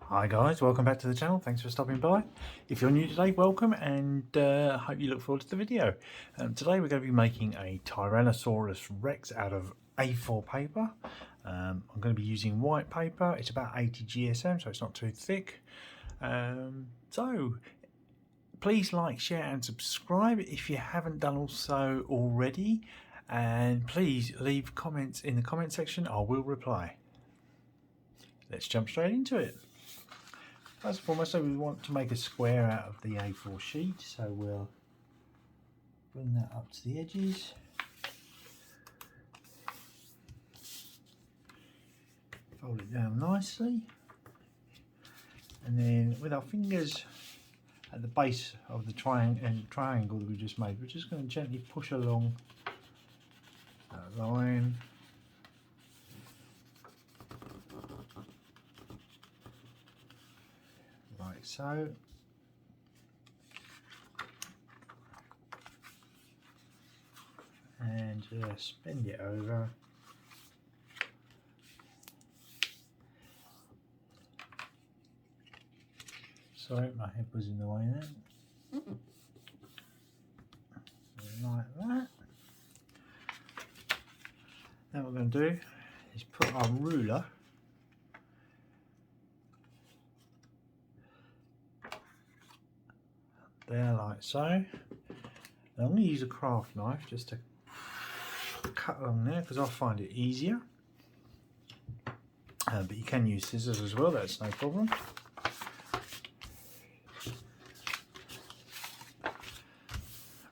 Hi guys, welcome back to the channel. Thanks for stopping by. If you're new today, welcome, and hope you look forward to the video. Today we're going to be making a Tyrannosaurus Rex out of A4 paper. I'm going to be using white paper. It's about 80 GSM, so it's not too thick. So please like, share and subscribe if you haven't done so already, and please leave comments in the comment section. I will reply. Let's jump straight into it. First and foremost, so we want to make a square out of the A4 sheet, so we'll bring that up to the edges. Fold it down nicely, and then with our fingers at the base of the triangle that we just made, we're just going to gently push along that line. Like so. And just bend it over. Sorry, my head was in the way then. Like that. Then what we're going to do is put our ruler there like so. Now I'm going to use a craft knife just to cut along there because I find it easier, but you can use scissors as well, that's no problem.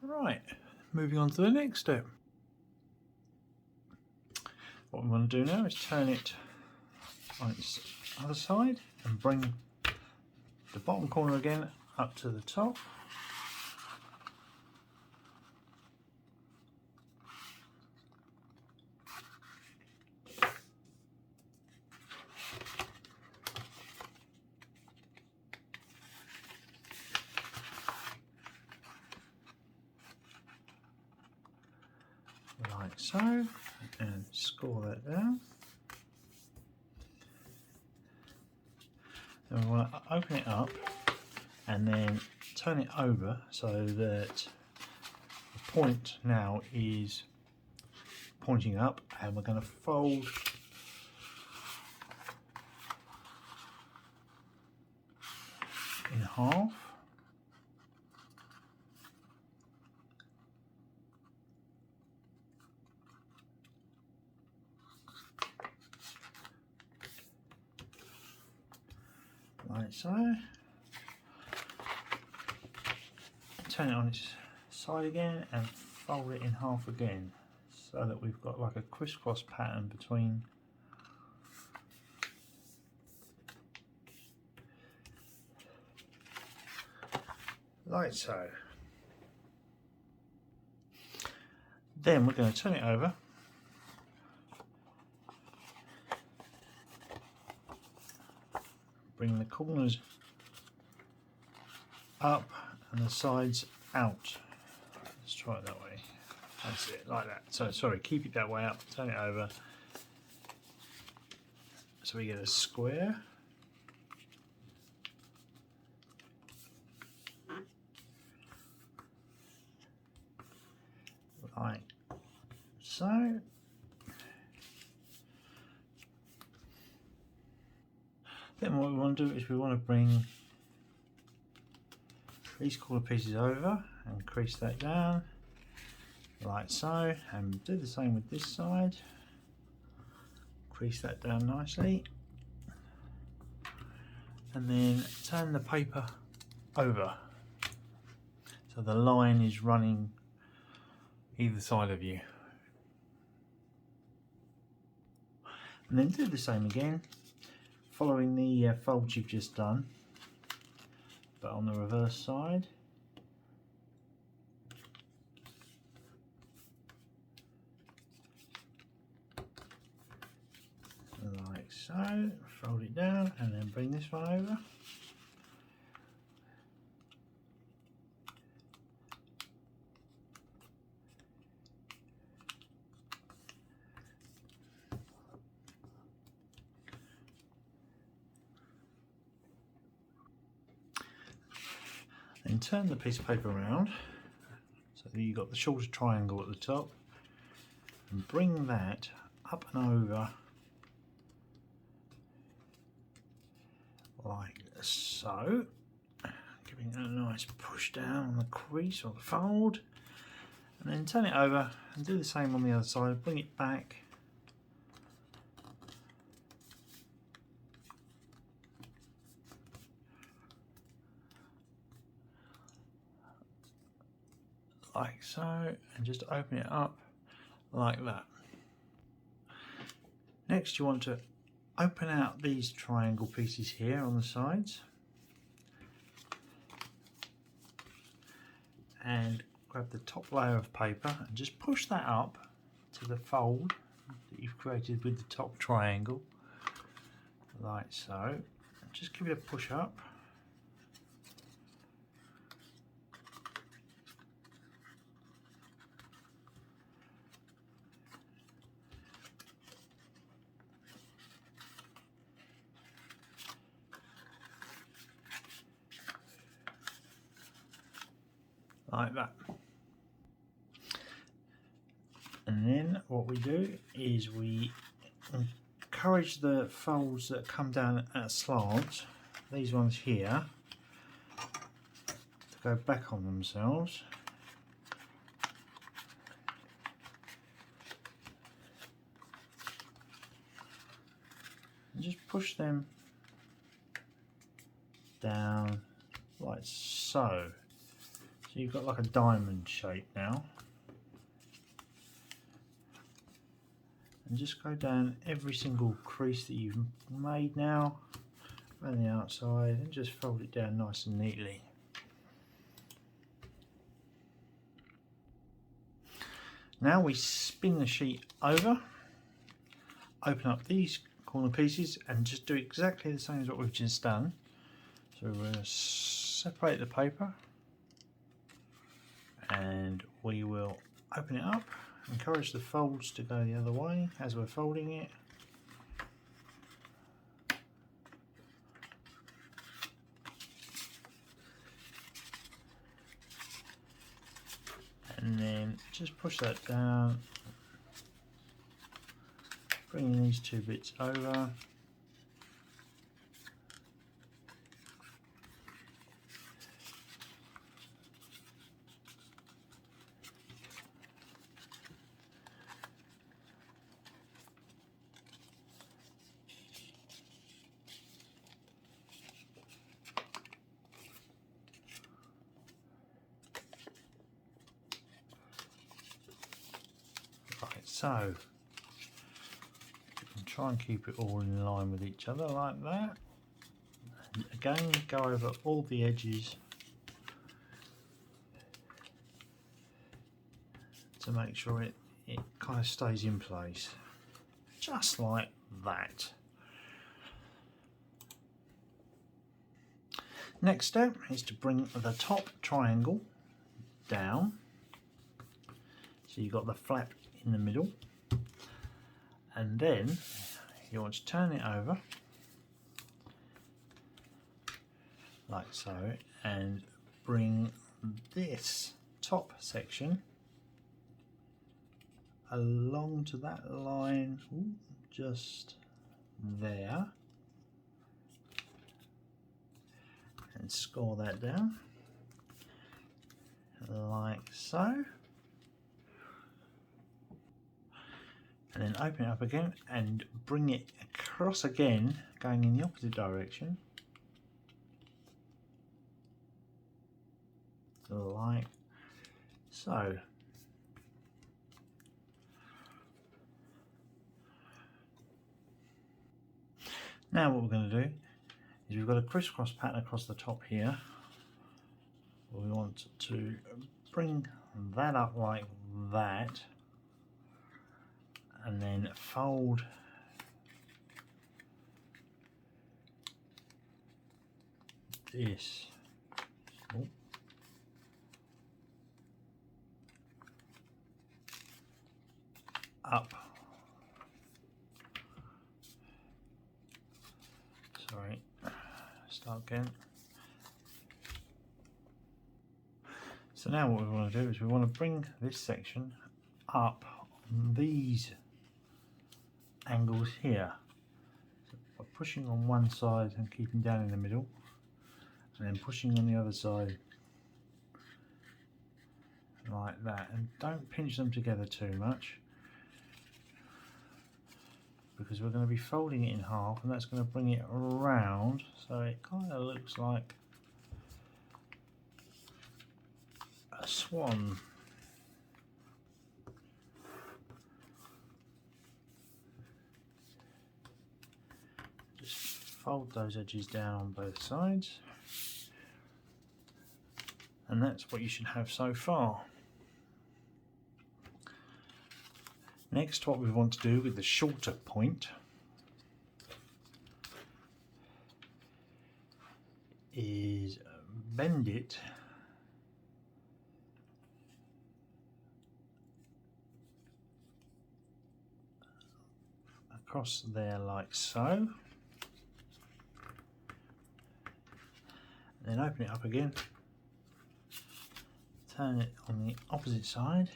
Right, moving on to the next step. What we want to do now is turn it on its other side and bring the bottom corner again up to the top. Like so, and score that down. Then we want to open it up and then turn it over so that the point now is pointing up, and we're going to fold in half. Like so. Turn it on its side again and fold it in half again so that we've got like a crisscross pattern between like so. Then we're going to turn it over bring the corners up and the sides out. Let's try it that way. That's it, like that. So sorry, keep it that way up, turn it over so we get a square. Like so. Then what we want to do is we want to bring these corner pieces over and crease that down like so, and do the same with this side. Crease that down nicely, and then turn the paper over so the line is running either side of you, and then do the same again. following the folds you've just done, but on the reverse side. Like so, fold it down and then bring this one over. Then turn the piece of paper around so that you've got the shorter triangle at the top, and bring that up and over like so, giving it a nice push down on the crease or the fold, and then turn it over and do the same on the other side. Bring it back like so, and just open it up like that. Next you want to open out these triangle pieces here on the sides and grab the top layer of paper and just push that up to the fold that you've created with the top triangle like so. Just give it a push up. Like that. And then what we do is we encourage the folds that come down at slants, these ones here, to go back on themselves. And just push them down like so. So you've got like a diamond shape now. And just go down every single crease that you've made now around the outside, and just fold it down nice and neatly. Now we spin the sheet over, open up these corner pieces and just do exactly the same as what we've just done. So we'll separate the paper and we will open it up, encourage the folds to go the other way as we're folding it. And then just push that down, bringing these two bits over. So you can try and keep it all in line with each other like that. And again, go over all the edges to make sure it kind of stays in place, just like that. Next step is to bring the top triangle down, so you've got the flap in the middle, and then you want to turn it over like so and bring this top section along to that line, just there, and score that down like so. And then open it up again and bring it across again, going in the opposite direction, like so. Now what we're going to do is we've got a crisscross pattern across the top here. We want to bring that up like that and then fold this up. Sorry, start again. So now what we want to do is we want to bring this section up on these angles here. So by pushing on one side and keeping down in the middle, and then pushing on the other side like that, and don't pinch them together too much because we're going to be folding it in half, and that's going to bring it around so it kind of looks like a swan. Just fold those edges down on both sides, and that's what you should have so far. Next, what we want to do with the shorter point is bend it across there like so, and then open it up again, turn it on the opposite side,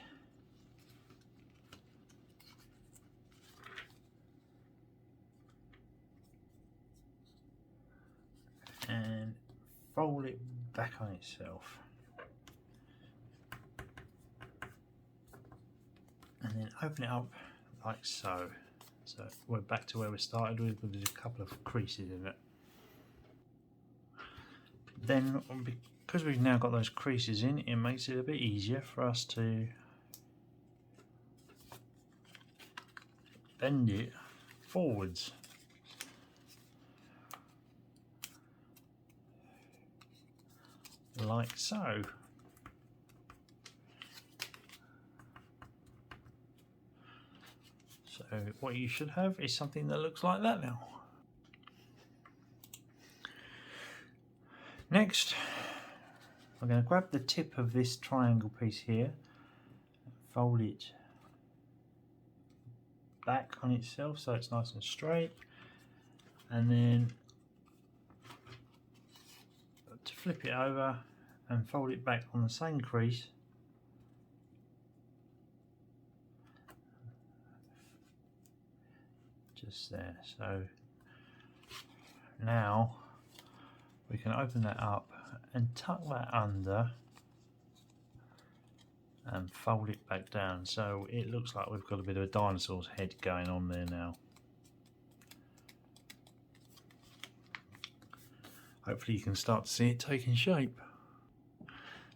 and fold it back on itself, and then open it up like so. So we're back to where we started with a couple of creases in it. Then because we've now got those creases in, it makes it a bit easier for us to bend it forwards. Like so. So what you should have is something that looks like that now. Next, we're going to grab the tip of this triangle piece here, fold it back on itself so it's nice and straight, and then to flip it over and fold it back on the same crease, just there. So now we can open that up and tuck that under and fold it back down, so it looks like we've got a bit of a dinosaur's head going on there now. Hopefully you can start to see it taking shape.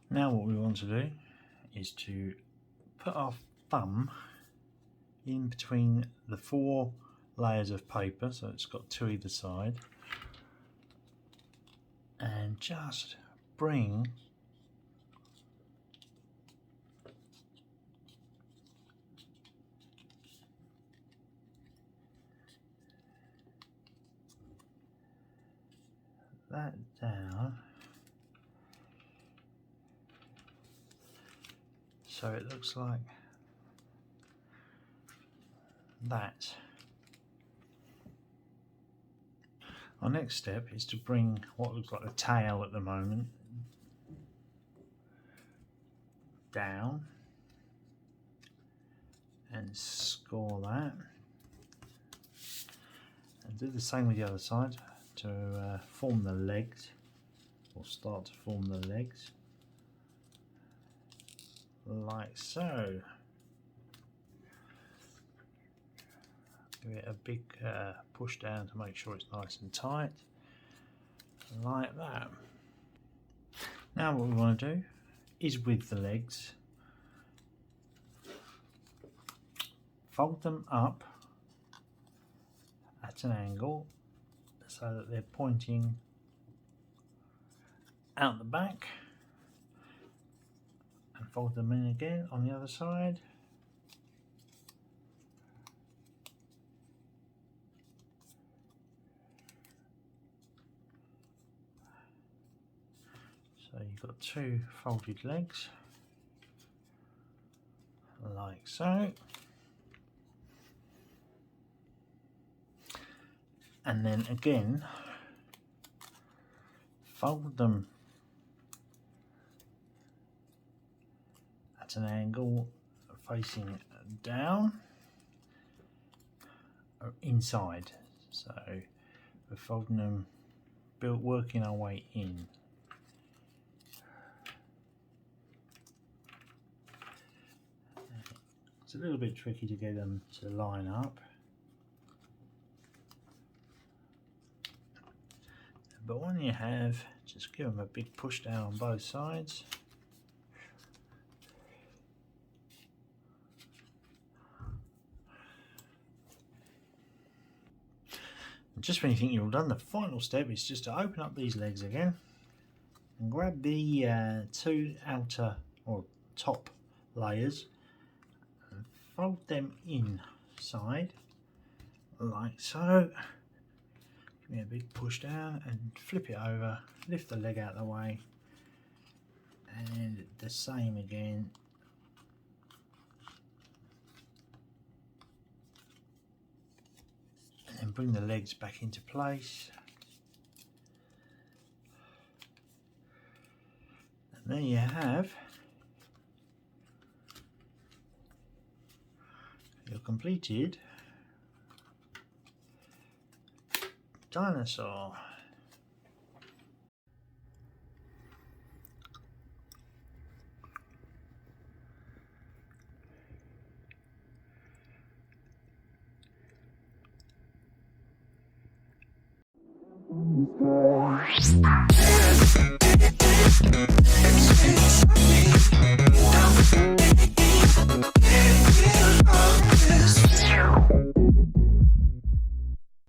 Now what we want to do is to put our thumb in between the 4 layers of paper, so it's got 2 either side, and just bring that down so it looks like that. Our next step is to bring what looks like the tail at the moment down and score that, and do the same with the other side to form the legs, or start to form the legs like so. Give it a big push down to make sure it's nice and tight, like that. Now what we want to do is with the legs, fold them up at an angle so that they're pointing out the back, and fold them in again on the other side. So you've got two folded legs like so, and then again fold them at an angle facing down or inside, so we're folding them, working our way in. It's a little bit tricky to get them to line up, but when you have, just give them a big push down on both sides. And just when you think you're all done, the final step is just to open up these legs again and grab the two outer or top layers, fold them inside like so. Give me a big push down and flip it over, lift the leg out of the way, and the same again. And then bring the legs back into place. And there you have your completed dinosaur. Good.